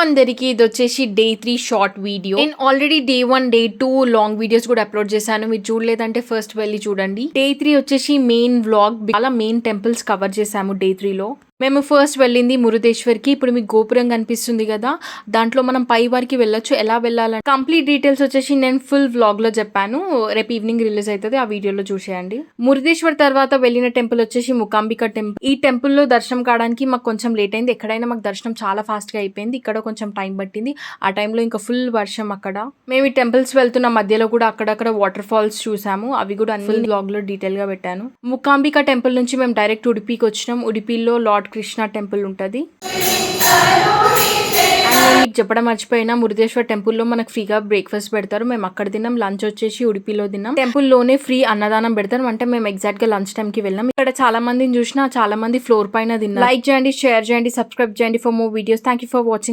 అందరికి ఇది వచ్చేసి డే 3 షార్ట్ వీడియో. నేను already day 1 day 2 long videos కూడా అప్లోడ్ చేశాను. మీరు చూడలేదంటే ఫస్ట్ వెళ్ళి చూడండి. డే 3 వచ్చేసి మెయిన్ వ్లాగ్. చాలా మెయిన్ టెంపుల్స్ కవర్ చేశాము డే 3 లో. మేము ఫస్ట్ వెళ్ళింది మురుదేశ్వర్కి. ఇప్పుడు మీకు గోపురం కనిపిస్తుంది కదా, దాంట్లో మనం పై వరకు వెళ్ళొచ్చు. ఎలా వెళ్ళాలని కంప్లీట్ డీటెయిల్స్ వచ్చేసి నేను ఫుల్ వ్లాగ్ లో చెప్పాను. రేపు ఈవినింగ్ రిలీజ్ అవుతుంది, ఆ వీడియోలో చూసేయండి. మురుదేశ్వర్ తర్వాత వెళ్ళిన టెంపుల్ వచ్చేసి ముకాంబిక టెంపుల్. ఈ టెంపుల్ లో దర్శనం కావడానికి మాకు కొంచెం లేట్ అయింది. ఎక్కడైనా మాకు దర్శనం చాలా ఫాస్ట్ గా అయిపోయింది, ఇక్కడ కొంచెం టైం పట్టింది. ఆ టైంలో ఇంకా ఫుల్ వర్షం అక్కడ. మేము ఈ టెంపుల్స్ వెళ్తున్న మధ్యలో కూడా అక్కడక్కడ వాటర్ ఫాల్స్ చూసాము. అవి కూడా అన్ని వ్లాగ్ లో డీటెయిల్ గా పెట్టాను. ముకాంబిక టెంపుల్ నుంచి మేము డైరెక్ట్ ఉడిపికి వచ్చినాం. ఉడిపిలో లార్డ్ కృష్ణ టెంపుల్ ఉంటుంది. అండ్ మీకు చెప్పడం మర్చిపోయినా, మురుదేశ్వర్ టెంపుల్లో మనకు ఫ్రీగా బ్రేక్ఫాస్ట్ పెడతారు. మేము అక్కడ తిన్నాం. లంచ్ వచ్చేసి ఉడిపిలో తిన్నాం. టెంపుల్ లోనే ఫ్రీ అన్నదానం పెడతారు. అంటే మేము ఎగ్జాక్ట్ గా లంచ్ టైం కి వెళ్ళాం. ఇక్కడ చాలా మందిని చూసినా చాలా మంది ఫ్లోర్ పైన తిన్నారు. లైక్ చేయండి, షేర్ చేయండి, సబ్స్క్రైబ్ చేయండి for more videos. Thank you for watching.